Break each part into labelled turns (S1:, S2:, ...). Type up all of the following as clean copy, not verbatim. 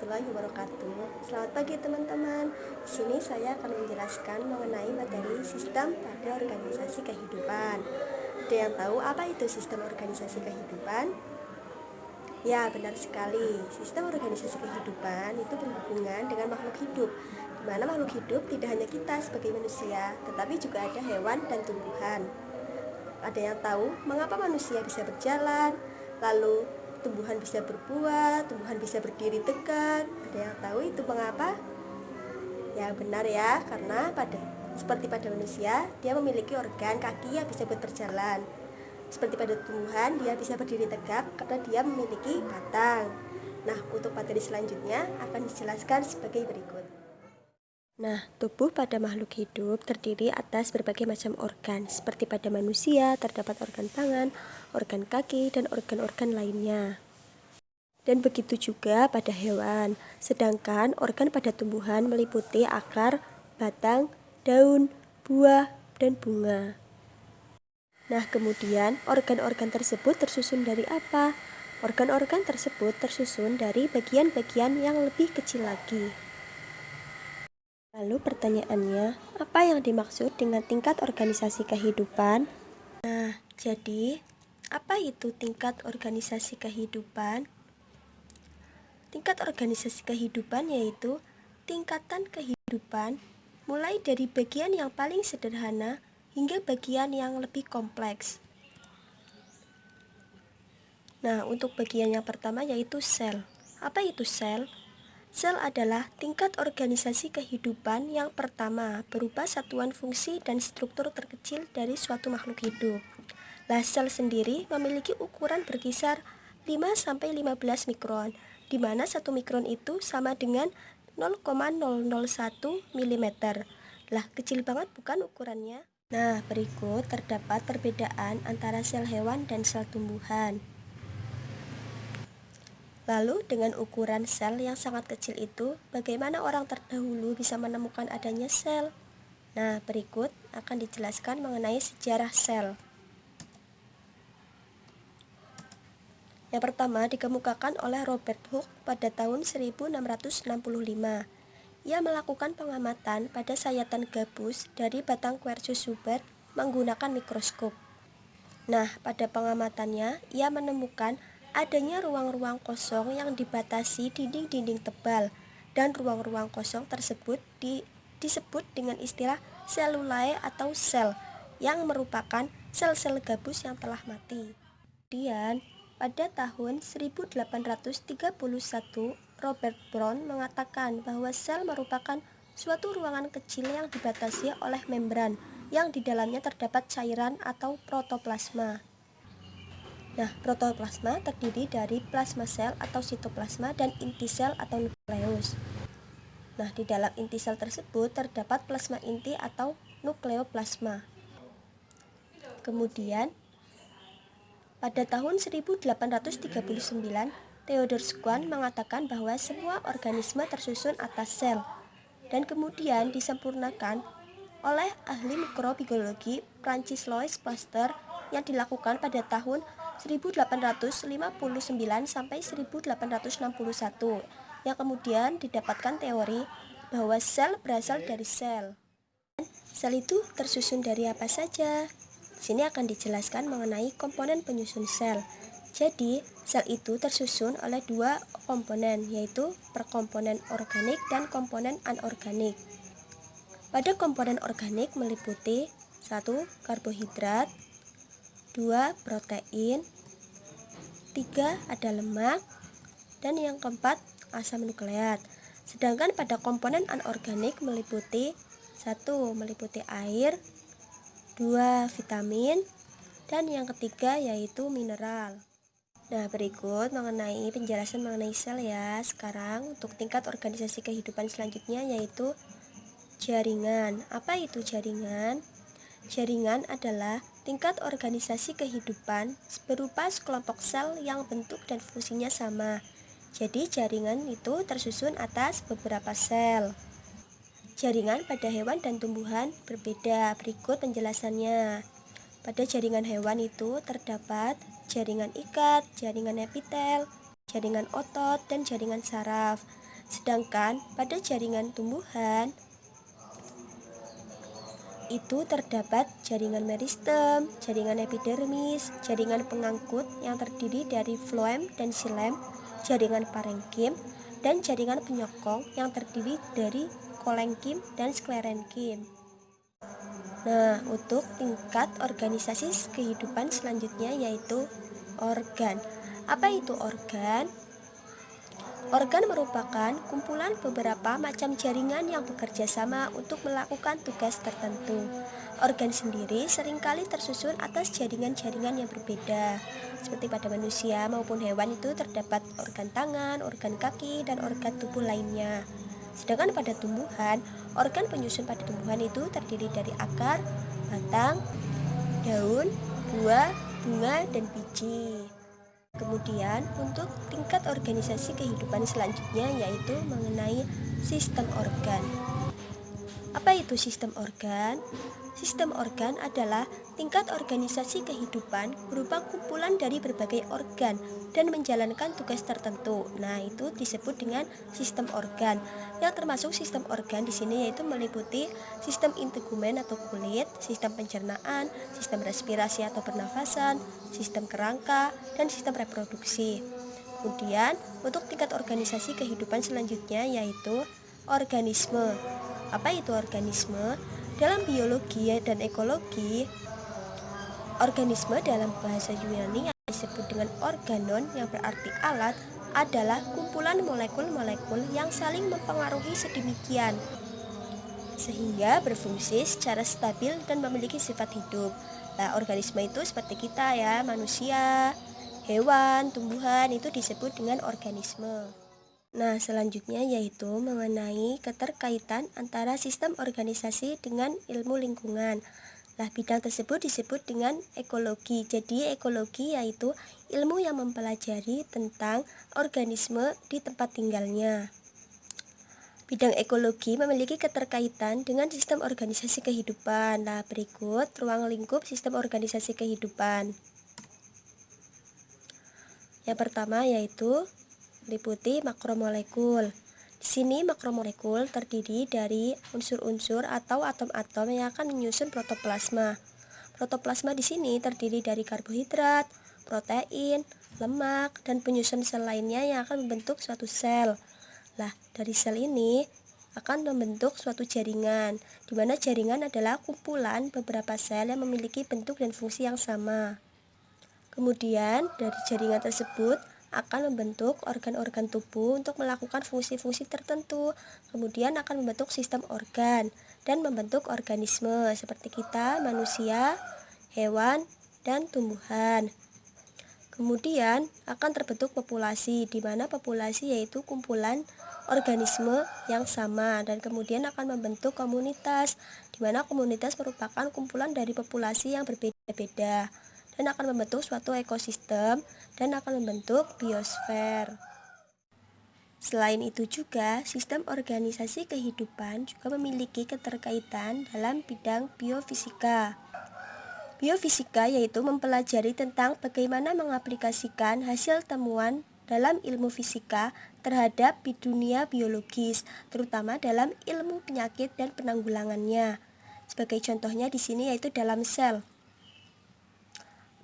S1: warahmatullahi wabarakatuh. Selamat pagi teman-teman. Di sini saya akan menjelaskan mengenai materi sistem pada organisasi kehidupan. Ada yang tahu apa itu sistem organisasi kehidupan? Ya, benar sekali. Sistem organisasi kehidupan itu berhubungan dengan makhluk hidup, di mana makhluk hidup tidak hanya kita sebagai manusia, tetapi juga ada hewan dan tumbuhan. Ada yang tahu mengapa manusia bisa berjalan, lalu tumbuhan bisa berbuah, tumbuhan bisa berdiri tegak? Ada yang tahu itu mengapa? Ya benar ya, karena seperti pada manusia, dia memiliki organ kaki yang bisa berjalan. Seperti pada tumbuhan, dia bisa berdiri tegak karena dia memiliki batang. Nah, untuk materi selanjutnya akan dijelaskan sebagai berikut. Nah, tubuh pada makhluk hidup terdiri atas berbagai macam organ. Seperti pada manusia, terdapat organ tangan, organ kaki, dan organ-organ lainnya. Dan begitu juga pada hewan. Sedangkan organ pada tumbuhan meliputi akar, batang, daun, buah, dan bunga. Nah, kemudian organ-organ tersebut tersusun dari apa? Organ-organ tersebut tersusun dari bagian-bagian yang lebih kecil lagi. Lalu pertanyaannya, apa yang dimaksud dengan tingkat organisasi kehidupan? Nah, jadi apa itu tingkat organisasi kehidupan? Tingkat organisasi kehidupan yaitu tingkatan kehidupan mulai dari bagian yang paling sederhana hingga bagian yang lebih kompleks. Nah, untuk bagian yang pertama yaitu sel. Apa itu sel? Sel adalah tingkat organisasi kehidupan yang pertama berupa satuan fungsi dan struktur terkecil dari suatu makhluk hidup. Lah, sel sendiri memiliki ukuran berkisar 5-15 mikron, di mana 1 mikron itu sama dengan 0,001 mm. Lah, kecil banget bukan ukurannya? Nah, berikut terdapat perbedaan antara sel hewan dan sel tumbuhan. Lalu dengan ukuran sel yang sangat kecil itu, bagaimana orang terdahulu bisa menemukan adanya sel? Nah, berikut akan dijelaskan mengenai sejarah sel. Yang pertama dikemukakan oleh Robert Hooke pada tahun 1665. Ia melakukan pengamatan pada sayatan gabus dari batang Quercus subet menggunakan mikroskop. Nah, pada pengamatannya, ia menemukan adanya ruang-ruang kosong yang dibatasi dinding-dinding tebal, dan ruang-ruang kosong tersebut disebut dengan istilah selulae atau sel, yang merupakan sel-sel gabus yang telah mati. Kemudian, pada tahun 1831, Robert Brown mengatakan bahwa sel merupakan suatu ruangan kecil yang dibatasi oleh membran, yang di dalamnya terdapat cairan atau protoplasma. Nah, protoplasma terdiri dari plasma sel atau sitoplasma dan inti sel atau nukleus. Nah, di dalam inti sel tersebut terdapat plasma inti atau nukleoplasma. Kemudian, pada tahun 1839, Theodor Schwann mengatakan bahwa semua organisme tersusun atas sel, dan kemudian disempurnakan oleh ahli mikrobiologi Prancis Louis Pasteur yang dilakukan pada tahun 1859 sampai 1861, yang kemudian didapatkan teori bahwa sel berasal dari sel. Sel itu tersusun dari apa saja? Di sini akan dijelaskan mengenai komponen penyusun sel. Jadi, sel itu tersusun oleh dua komponen, yaitu perkomponen organik dan komponen anorganik. Pada komponen organik meliputi 1. Karbohidrat, 2. Protein, 3. Ada lemak, dan yang keempat asam nukleat. Sedangkan pada komponen anorganik meliputi 1. Meliputi air, 2. Vitamin, dan yang ketiga yaitu mineral. Nah, berikut mengenai penjelasan mengenai sel ya. Sekarang untuk tingkat organisasi kehidupan selanjutnya yaitu jaringan. Apa itu jaringan? Jaringan adalah tingkat organisasi kehidupan berupa sekelompok sel yang bentuk dan fungsinya sama. Jadi jaringan itu tersusun atas beberapa sel. Jaringan pada hewan dan tumbuhan berbeda. Berikut penjelasannya. Pada jaringan hewan itu terdapat jaringan ikat, jaringan epitel, jaringan otot, dan jaringan saraf. Sedangkan pada jaringan tumbuhan itu terdapat jaringan meristem, jaringan epidermis, jaringan pengangkut yang terdiri dari floem dan xilem, jaringan parenkim, dan jaringan penyokong yang terdiri dari kolenkim dan sklerenkim. Nah, untuk tingkat organisasi kehidupan selanjutnya yaitu organ. Apa itu organ? Organ merupakan kumpulan beberapa macam jaringan yang bekerja sama untuk melakukan tugas tertentu. Organ sendiri seringkali tersusun atas jaringan-jaringan yang berbeda. Seperti pada manusia maupun hewan itu terdapat organ tangan, organ kaki, dan organ tubuh lainnya. Sedangkan pada tumbuhan, organ penyusun pada tumbuhan itu terdiri dari akar, batang, daun, buah, bunga, dan biji. Kemudian untuk tingkat organisasi kehidupan selanjutnya yaitu mengenai sistem organ. Apa itu sistem organ? Sistem organ adalah tingkat organisasi kehidupan berupa kumpulan dari berbagai organ dan menjalankan tugas tertentu. Nah, itu disebut dengan sistem organ. Yang termasuk sistem organ di sini yaitu meliputi sistem integumen atau kulit, sistem pencernaan, sistem respirasi atau pernafasan, sistem kerangka, dan sistem reproduksi. Kemudian, untuk tingkat organisasi kehidupan selanjutnya yaitu organisme. Apa itu organisme? Dalam biologi dan ekologi, organisme dalam bahasa Yunani yang disebut dengan organon yang berarti alat adalah kumpulan molekul-molekul yang saling mempengaruhi sedemikian sehingga berfungsi secara stabil dan memiliki sifat hidup. Nah, organisme itu seperti kita ya, manusia, hewan, tumbuhan itu disebut dengan organisme. Nah, selanjutnya yaitu mengenai keterkaitan antara sistem organisasi dengan ilmu lingkungan. Nah, bidang tersebut disebut dengan ekologi. Jadi, ekologi yaitu ilmu yang mempelajari tentang organisme di tempat tinggalnya. Bidang ekologi memiliki keterkaitan dengan sistem organisasi kehidupan. Nah, berikut ruang lingkup sistem organisasi kehidupan. Yang pertama yaitu meliputi makromolekul. Di sini makromolekul terdiri dari unsur-unsur atau atom-atom yang akan menyusun protoplasma. Protoplasma di sini terdiri dari karbohidrat, protein, lemak, dan penyusun sel lainnya yang akan membentuk suatu sel. Nah, dari sel ini akan membentuk suatu jaringan, di mana jaringan adalah kumpulan beberapa sel yang memiliki bentuk dan fungsi yang sama. Kemudian, dari jaringan tersebut akan membentuk organ-organ tubuh untuk melakukan fungsi-fungsi tertentu. Kemudian akan membentuk sistem organ dan membentuk organisme seperti kita, manusia, hewan, dan tumbuhan. Kemudian akan terbentuk populasi, di mana populasi yaitu kumpulan organisme yang sama, dan kemudian akan membentuk komunitas, di mana komunitas merupakan kumpulan dari populasi yang berbeda-beda dan akan membentuk suatu ekosistem dan akan membentuk biosfer. Selain itu juga, sistem organisasi kehidupan juga memiliki keterkaitan dalam bidang biofisika. Biofisika yaitu mempelajari tentang bagaimana mengaplikasikan hasil temuan dalam ilmu fisika terhadap dunia biologis, terutama dalam ilmu penyakit dan penanggulangannya. Sebagai contohnya di sini yaitu dalam sel.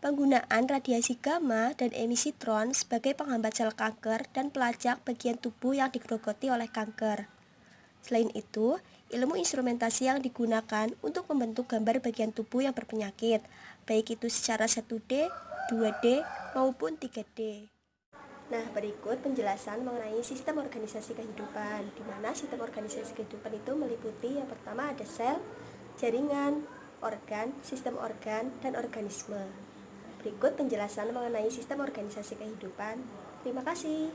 S1: Penggunaan radiasi gamma dan emisi tron sebagai penghambat sel kanker dan pelacak bagian tubuh yang digerogoti oleh kanker. Selain itu, ilmu instrumentasi yang digunakan untuk membentuk gambar bagian tubuh yang berpenyakit, baik itu secara 1D, 2D, maupun 3D. Nah, berikut penjelasan mengenai sistem organisasi kehidupan, di mana sistem organisasi kehidupan itu meliputi yang pertama ada sel, jaringan, organ, sistem organ, dan organisme. Berikut penjelasan mengenai sistem organisasi kehidupan. Terima kasih.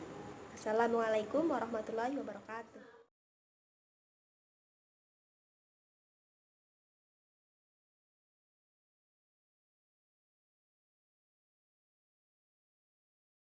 S1: Assalamualaikum warahmatullahi wabarakatuh.